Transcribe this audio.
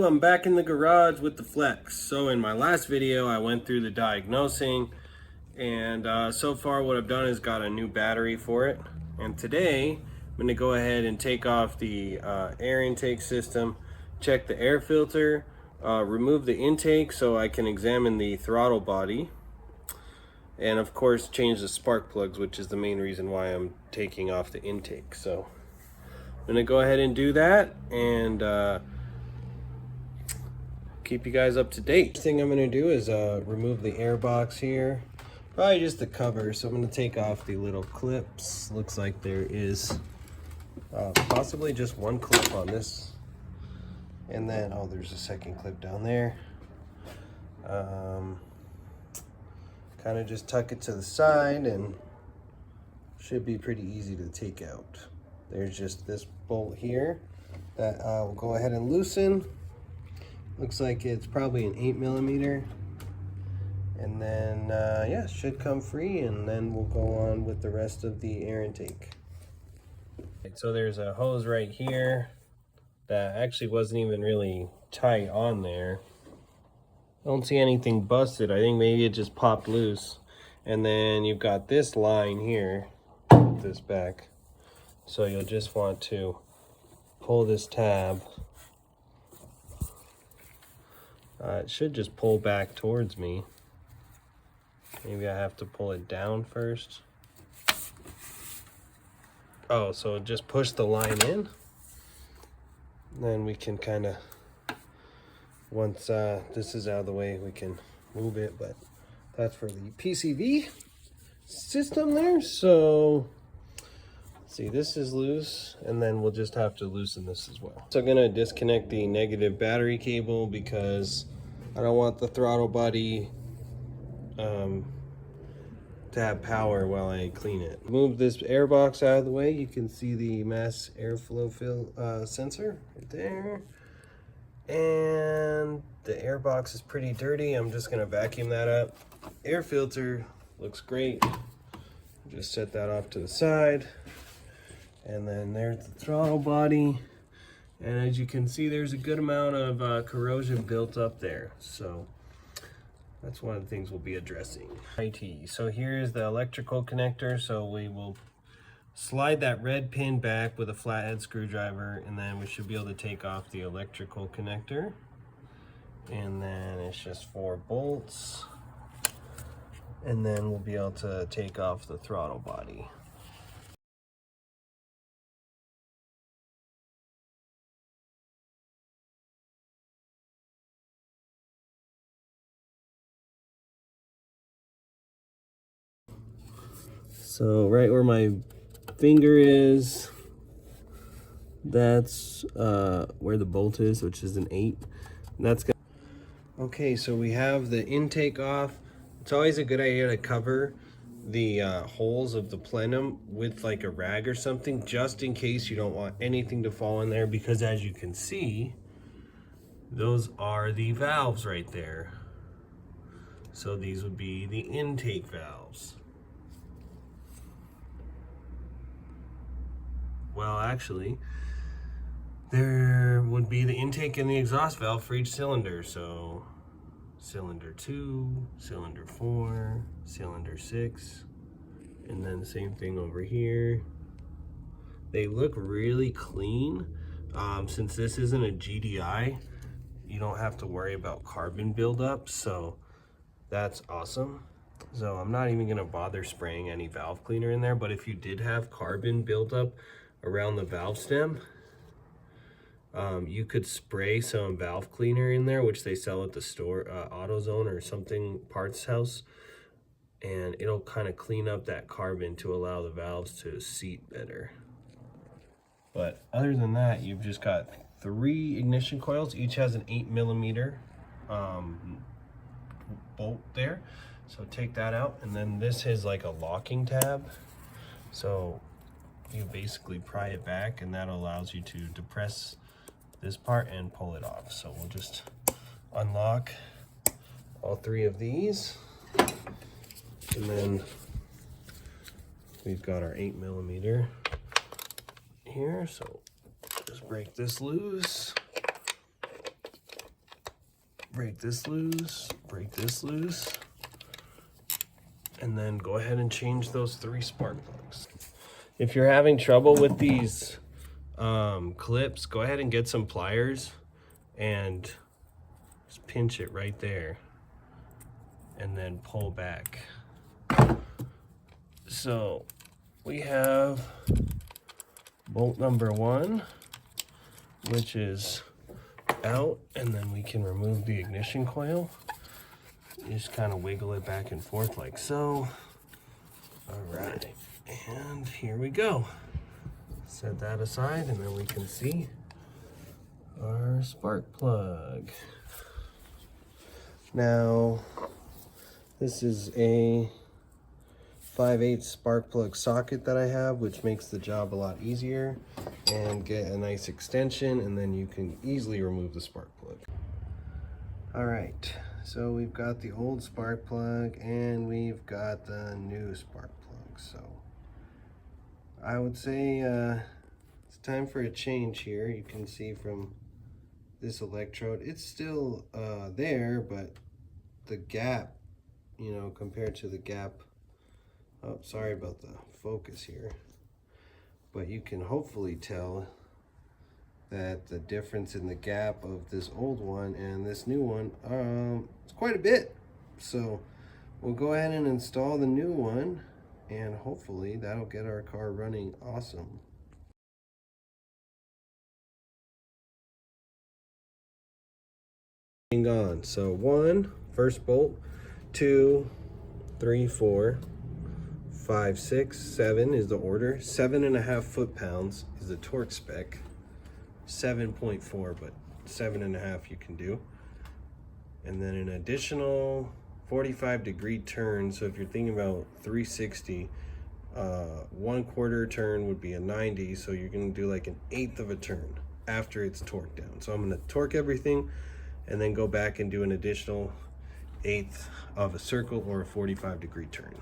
I'm back in the garage with the Flex. So in my last video I went through the diagnosing, and so far what I've done is got a new battery for it. And today I'm going to go ahead and take off the air intake system, check the air filter, remove the intake so I can examine the throttle body, and of course change the spark plugs, which is the main reason why I'm taking off the intake. So I'm gonna go ahead and do that and keep you guys up to date. First thing I'm gonna do is remove the air box here, probably just the cover. So I'm gonna take off the little clips. Looks like there is possibly just one clip on this, and then there's a second clip down there. Kind of just tuck it to the side and should be pretty easy to take out. There's just this bolt here that we'll go ahead and loosen. Looks like it's probably an 8mm, and then yeah, it should come free, and then we'll go on with the rest of the air intake. So there's a hose right here that actually wasn't even really tight on there. Don't see anything busted. I think maybe it just popped loose. And then you've got this line here, this back. So you'll just want to pull this tab. It should just pull back towards me. Maybe I have to pull it down first. Oh, so just push the line in. Then we can kind of, once this is out of the way, we can move it, but that's for the PCV system there. So see, this is loose, and then we'll just have to loosen this as well. So I'm gonna disconnect the negative battery cable because I don't want the throttle body to have power while I clean it. Move this air box out of the way. You can see the mass airflow sensor right there. And the air box is pretty dirty. I'm just gonna vacuum that up. Air filter looks great. Just set that off to the side. And then there's the throttle body. And as you can see, there's a good amount of corrosion built up there. So that's one of the things we'll be addressing. So here's the electrical connector. So we will slide that red pin back with a flathead screwdriver, and then we should be able to take off the electrical connector. And then it's just 4 bolts. And then we'll be able to take off the throttle body. So right where my finger is, that's where the bolt is, which is an 8. And that's good. Okay, so we have the intake off. It's always a good idea to cover the holes of the plenum with like a rag or something, just in case you don't want anything to fall in there, because as you can see, those are the valves right there. So these would be the intake valves. Well, actually, there would be the intake and the exhaust valve for each cylinder. So cylinder 2, cylinder 4, cylinder 6, and then the same thing over here. They look really clean. Since this isn't a GDI, you don't have to worry about carbon buildup, so that's awesome. So I'm not even gonna bother spraying any valve cleaner in there, but if you did have carbon buildup around the valve stem, you could spray some valve cleaner in there, which they sell at the store, AutoZone or something, parts house, and it'll kind of clean up that carbon to allow the valves to seat better. But other than that, you've just got 3 ignition coils. Each has an 8mm bolt there. So take that out, and then this is like a locking tab. So you basically pry it back, and that allows you to depress this part and pull it off. So we'll just unlock all 3 of these, and then we've got our 8mm here. So just break this loose, break this loose, and then go ahead and change those 3 spark plugs. If you're having trouble with these clips, go ahead and get some pliers and just pinch it right there and then pull back. So we have bolt number 1, which is out, and then we can remove the ignition coil. You just kind of wiggle it back and forth like so. All right, and here we go. Set that aside, and then we can see our spark plug. Now, this is a 5/8 spark plug socket that I have, which makes the job a lot easier, and get a nice extension, and then you can easily remove the spark plug. All right, so we've got the old spark plug and we've got the new spark plug. So I would say it's time for a change here. You can see from this electrode, it's still there, but the gap, you know, compared to the gap, oh, sorry about the focus here, but you can hopefully tell that the difference in the gap of this old one and this new one, it's quite a bit. So we'll go ahead and install the new one, and hopefully that'll get our car running awesome. On. So 1, first bolt, 2, 3, 4, 5, 6, 7 is the order. 7.5 foot-pounds is the torque spec. 7.4, but 7.5 you can do. And then an additional 45-degree turn. So if you're thinking about 360, 1/4 turn would be a 90. So you're gonna do like 1/8 of a turn after it's torqued down. So I'm gonna torque everything and then go back and do an additional 1/8 of a circle or a 45-degree turn.